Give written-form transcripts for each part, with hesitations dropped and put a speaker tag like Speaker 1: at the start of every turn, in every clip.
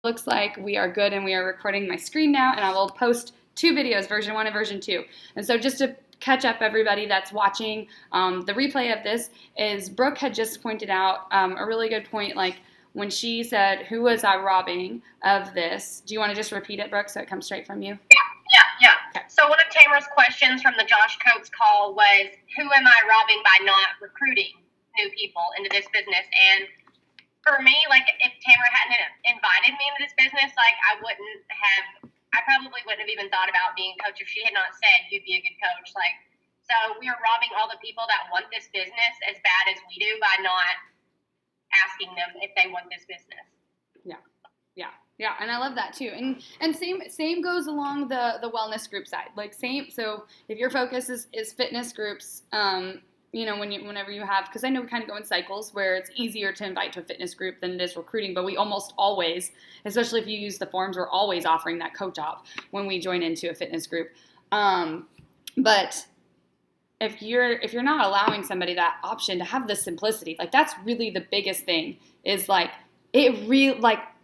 Speaker 1: looks like we are good and we are recording my screen now, and I will post 2 videos, version 1 and version 2. And so just to catch up everybody that's watching the replay of this is Brooke had just pointed out a really good point, like when she said, who was I robbing of this? Do you want to just repeat it, Brooke, so it comes straight from you?
Speaker 2: Yeah.
Speaker 1: Okay.
Speaker 2: So one of Tamara's questions from the Josh Coates call was, who am I robbing by not recruiting new people into this business? And for me, like, if Tamara hadn't invited me into this business, like, I probably wouldn't have even thought about being a coach if she had not said you'd be a good coach. Like, so we are robbing all the people that want this business as bad as we do by not asking them if they want this business.
Speaker 1: Yeah, and I love that too. And same goes along the wellness group side. Like same. So if your focus is fitness groups, whenever you have, because I know we kind of go in cycles where it's easier to invite to a fitness group than it is recruiting, but we almost always, especially if you use the forms, we're always offering that coach off when we join into a fitness group. But if you're not allowing somebody that option to have the simplicity, like that's really the biggest thing is like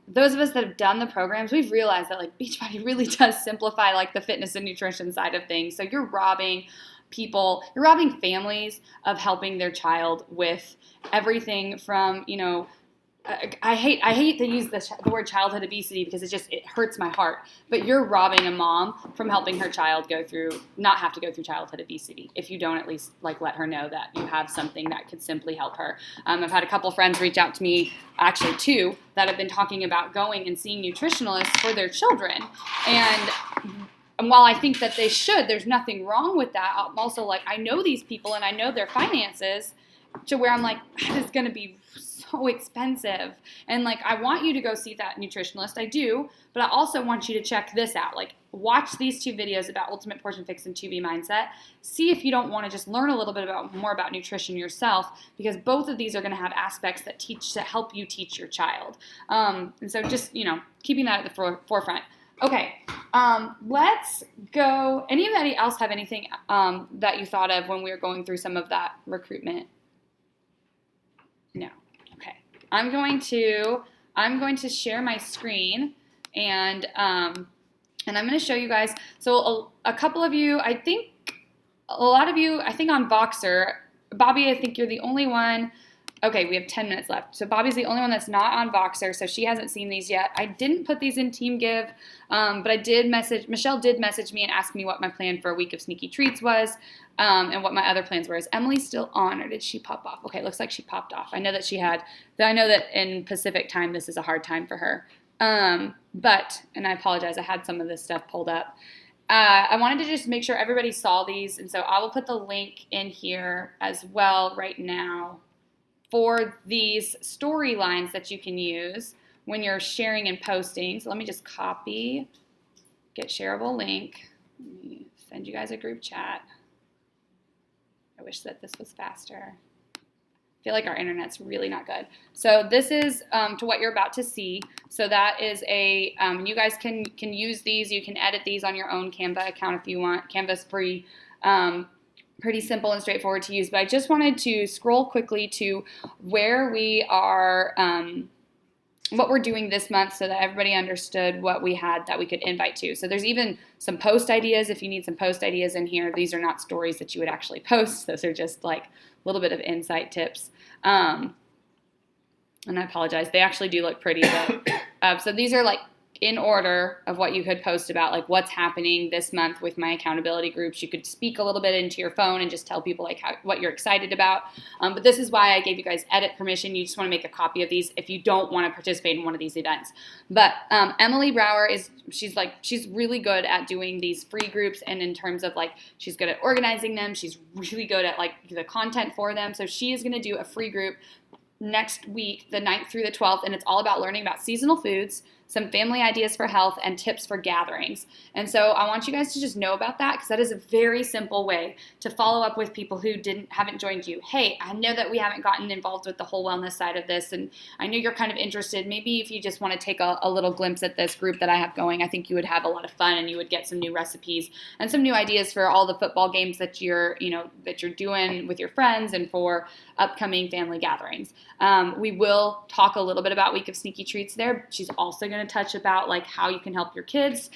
Speaker 1: those of us that have done the programs, we've realized that like Beachbody really does simplify like the fitness and nutrition side of things. So you're robbing families of helping their child with everything from, I hate to use the word childhood obesity because it hurts my heart, but you're robbing a mom from helping her child not have to go through childhood obesity if you don't at least like let her know that you have something that could simply help her. I've had a couple friends reach out to me, actually 2, that have been talking about going and seeing nutritionalists for their children. And while I think that they should, there's nothing wrong with that. I'm also like, I know these people and I know their finances to where I'm like, that is going to be so expensive. And like, I want you to go see that nutritionalist. I do, but I also want you to check this out. Like, watch these 2 videos about Ultimate Portion Fix and 2B Mindset. See if you don't want to just learn a little bit more about nutrition yourself, because both of these are going to have aspects that help you teach your child. And so just, keeping that at the forefront. Okay, let's go. Anybody else have anything that you thought of when we were going through some of that recruitment? No. Okay. I'm going to share my screen and I'm going to show you guys. So a couple of you, I think a lot of you, I think on Voxer, Bobby, I think you're the only one. Okay, we have 10 minutes left. So Bobby's the only one that's not on Voxer, so she hasn't seen these yet. I didn't put these in TeamGive, but Michelle did message me and ask me what my plan for a week of sneaky treats was, and what my other plans were. Is Emily still on, or did she pop off? Okay, it looks like she popped off. I know that in Pacific time, this is a hard time for her. And I apologize, I had some of this stuff pulled up. I wanted to just make sure everybody saw these, and so I will put the link in here as well right now for these storylines that you can use when you're sharing and posting. So let me just copy, get shareable link. Let me send you guys a group chat. I wish that this was faster. I feel like our internet's really not good. So this is to what you're about to see. So that is you guys can use these. You can edit these on your own Canva account if you want. Canva's free. Pretty simple and straightforward to use, but I just wanted to scroll quickly to where we are, what we're doing this month so that everybody understood what we had that we could invite to. So there's even some post ideas if you need some post ideas in here. These are not stories that you would actually post. Those are just like a little bit of insight tips. And I apologize. They actually do look pretty, but so these are like in order of what you could post about, like what's happening this month with my accountability groups. You could speak a little bit into your phone and just tell people like what you're excited about. But this is why I gave you guys edit permission. You just want to make a copy of these if you don't want to participate in one of these events. But Emily Brower she's really good at doing these free groups, and in terms of like, she's good at organizing them. She's really good at like the content for them. So she is going to do a free group next week, the 9th through the 12th, and it's all about learning about seasonal foods, some family ideas for health, and tips for gatherings. And so I want you guys to just know about that, because that is a very simple way to follow up with people who haven't joined you. Hey, I know that we haven't gotten involved with the whole wellness side of this, and I know you're kind of interested. Maybe if you just want to take a little glimpse at this group that I have going, I think you would have a lot of fun, and you would get some new recipes and some new ideas for all the football games that you're doing with your friends and for upcoming family gatherings. We will talk a little bit about Week of Sneaky Treats there. She's also going to to touch about like how you can help your kids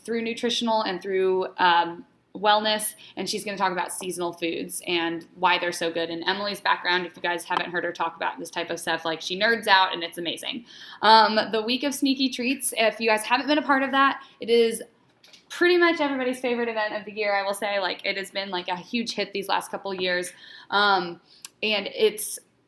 Speaker 1: through nutritional and through wellness, and she's going to talk about seasonal foods and why they're so good. And Emily's background, if you guys haven't heard her talk about this type of stuff, like she nerds out and it's amazing. The week of Sneaky Treats, if you guys haven't been a part of that, it is pretty much everybody's favorite event of the year, I will say. Like, it has been like a huge hit these last couple of years. And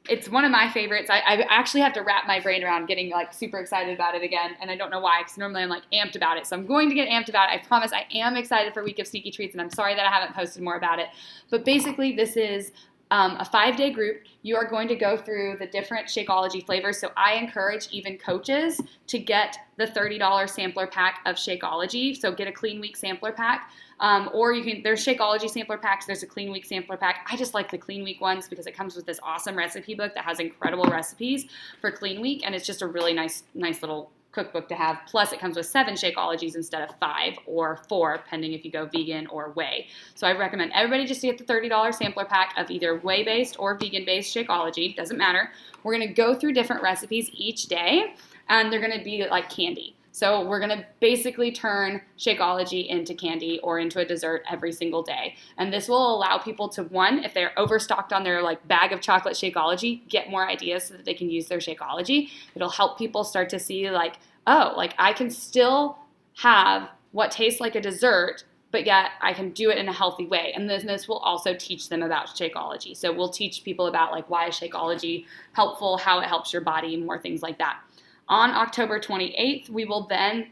Speaker 1: it's one of my favorites. I actually have to wrap my brain around getting like super excited about it again, and I don't know why, because normally I'm like amped about it. So I'm going to get amped about it. I promise I am excited for Week of Sneaky Treats, and I'm sorry that I haven't posted more about it. But basically, this is a 5-day group. You are going to go through the different Shakeology flavors. So I encourage even coaches to get the $30 sampler pack of Shakeology. So get a Clean Week sampler pack. Or you can, there's Shakeology sampler packs, there's a Clean Week sampler pack. I just like the Clean Week ones because it comes with this awesome recipe book that has incredible recipes for Clean Week, and it's just a really nice little cookbook to have. Plus, it comes with 7 Shakeologies instead of 5 or 4, depending if you go vegan or whey. So I recommend everybody just get the $30 sampler pack of either whey-based or vegan-based Shakeology. Doesn't matter. We're going to go through different recipes each day, and they're going to be like candy. So we're going to basically turn Shakeology into candy or into a dessert every single day. And this will allow people to, one, if they're overstocked on their like bag of chocolate Shakeology, get more ideas so that they can use their Shakeology. It'll help people start to see like, oh, like I can still have what tastes like a dessert, but yet I can do it in a healthy way. And this will also teach them about Shakeology. So we'll teach people about like why is Shakeology helpful, how it helps your body, and more things like that. On October 28th, we will then,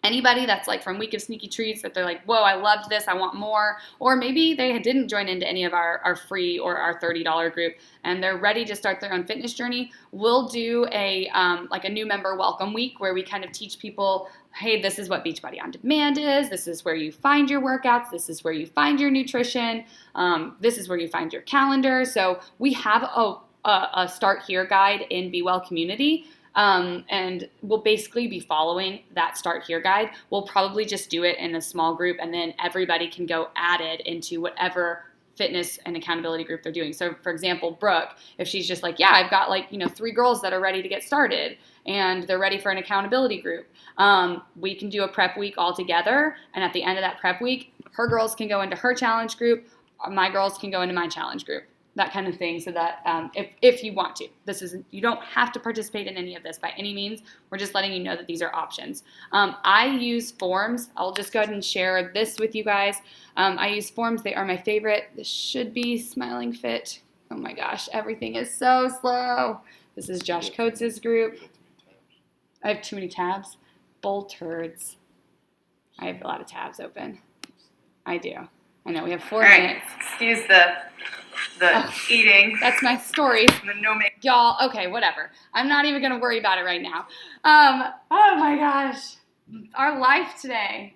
Speaker 1: anybody that's like from Week of Sneaky Treats that they're like, whoa, I loved this, I want more, or maybe they didn't join into any of our free or our $30 group and they're ready to start their own fitness journey, we'll do a like a new member welcome week where we kind of teach people, hey, this is what Beachbody On Demand is, this is where you find your workouts, this is where you find your nutrition, this is where you find your calendar. So we have a Start Here guide in Be Well Community. And we'll basically be following that Start Here guide. We'll probably just do it in a small group, and then everybody can go added into whatever fitness and accountability group they're doing. So for example, Brooke, if she's just like, yeah, I've got like, 3 girls that are ready to get started and they're ready for an accountability group, we can do a prep week all together. And at the end of that prep week, her girls can go into her challenge group, my girls can go into my challenge group. That kind of thing, so that if you want to. You don't have to participate in any of this by any means. We're just letting you know that these are options. I use forms. I'll just go ahead and share this with you guys. I use forms. They are my favorite. This should be Smiling Fit. Oh my gosh, everything is so slow. This is Josh Coates' group. I have too many tabs. Bull turds. I have a lot of tabs open. I do. I know, we have 4 minutes.
Speaker 3: Excuse the eating.
Speaker 1: That's my stories.
Speaker 3: The no make.
Speaker 1: Y'all, okay, whatever. I'm not even going to worry about it right now. Oh my gosh. Our life today.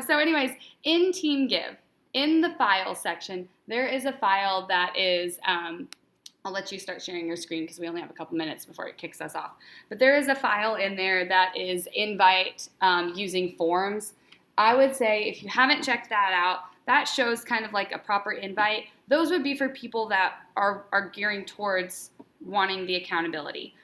Speaker 1: So anyways, in Team Give, in the file section, there is a file that is, I'll let you start sharing your screen because we only have a couple minutes before it kicks us off. But there is a file in there that is invite using forms. I would say if you haven't checked that out, that shows kind of like a proper invite. Those would be for people that are gearing towards wanting the accountability.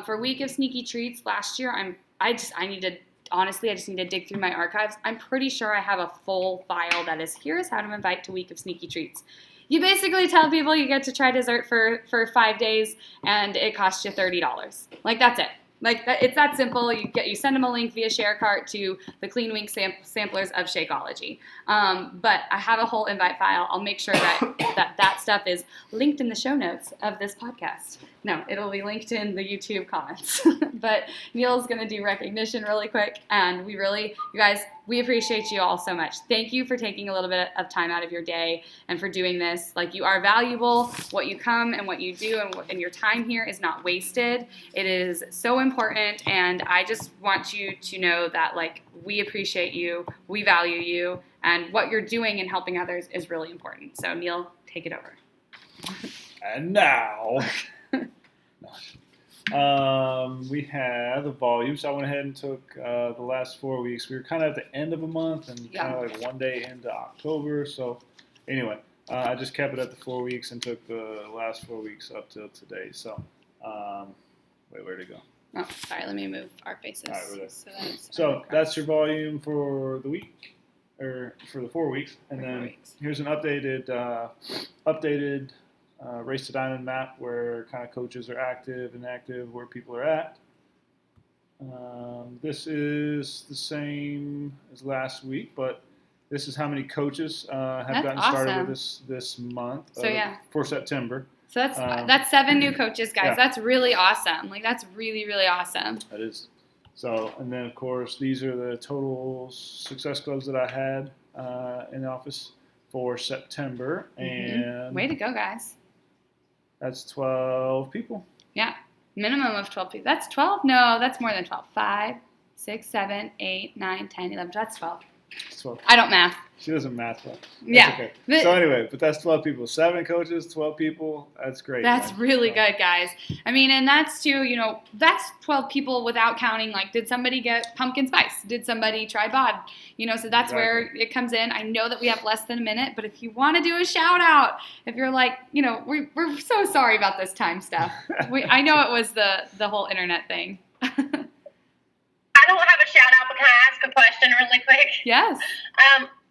Speaker 1: For Week of Sneaky Treats last year, I just need to dig through my archives. I'm pretty sure I have a full file that is, here's how to invite to Week of Sneaky Treats. You basically tell people you get to try dessert for 5 days and it costs you $30. Like, that's it. Like, it's that simple. You send them a link via ShareCart to the Clean Week samplers of Shakeology. But I have a whole invite file. I'll make sure that stuff is linked in the show notes of this podcast. No, it'll be linked in the YouTube comments. But Neil's going to do recognition really quick. And you guys, we appreciate you all so much. Thank you for taking a little bit of time out of your day and for doing this. Like, you are valuable. What you come and what you do and your time here is not wasted. It is so important. And I just want you to know that, like, we appreciate you. We value you. And what you're doing and helping others is really important. So, Neil, take it over.
Speaker 4: And now... we had the volume, so I went ahead and took the last 4 weeks. We were kind of at the end of a month and kind of like one day into October. So anyway, I just kept it at the 4 weeks and took the last 4 weeks up till today. So, where'd it go?
Speaker 1: Oh, sorry. Let me move our faces.
Speaker 4: All right, we're there.
Speaker 1: So
Speaker 4: So that's your volume for the week, or for the 4 weeks, and
Speaker 1: For 4
Speaker 4: then
Speaker 1: weeks.
Speaker 4: here's an updated Race to Diamond map where kind of coaches are active, inactive, where people are at. This is the same as last week, but this is how many coaches have
Speaker 1: That's
Speaker 4: gotten started
Speaker 1: awesome.
Speaker 4: with this month
Speaker 1: So, yeah.
Speaker 4: for September.
Speaker 1: So that's 7 new coaches, guys.
Speaker 4: Yeah.
Speaker 1: That's really awesome. Like, that's really, really awesome.
Speaker 4: That is. So, and then of course these are the total success clubs that I had in the office for September, and
Speaker 1: Way to go, guys.
Speaker 4: that's 12 people.
Speaker 1: Yeah. Minimum of 12 people. That's 12? No, that's more than 12. 5, 6, 7, 8, 9, 10, 11. That's 12.
Speaker 4: It's 12.
Speaker 1: I don't math.
Speaker 4: She doesn't math well. That's
Speaker 1: Yeah.
Speaker 4: Okay.
Speaker 1: But-
Speaker 4: So anyway, but that's 12 people. 7 coaches, 12 people. That's great.
Speaker 1: That's
Speaker 4: man.
Speaker 1: really
Speaker 4: So,
Speaker 1: good, guys. I mean, and that's too, that's 12 people without counting, like, did somebody get pumpkin spice? Did somebody try bod? So that's where it comes in. I know that we have less than a minute, but if you want to do a shout out, if you're like, we're so sorry about this time stuff. I know it was the whole internet thing.
Speaker 2: I don't have a shout out, but can I ask a question really quick?
Speaker 1: Yes.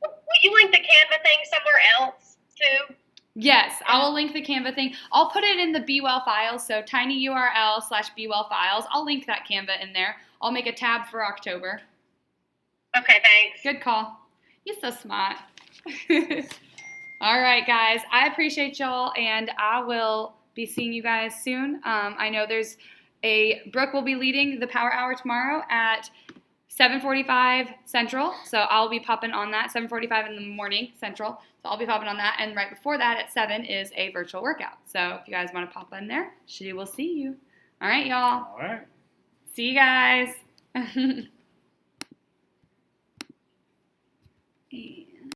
Speaker 2: Will you link the Canva thing somewhere else too?
Speaker 1: Yes, I will link the Canva thing. I'll put it in the Be Well files, so tinyurl/Be Well files. I'll link that Canva in there. I'll make a tab for October.
Speaker 2: Okay, thanks.
Speaker 1: Good call. You're so smart. All right, guys. I appreciate y'all, and I will be seeing you guys soon. I know Brooke will be leading the Power Hour tomorrow at 7:45 Central, so I'll be popping on that, 7:45 in the morning Central, so I'll be popping on that, and right before that at 7 is a virtual workout. So if you guys want to pop in there, she will see you. All right, y'all.
Speaker 4: All right.
Speaker 1: See you guys.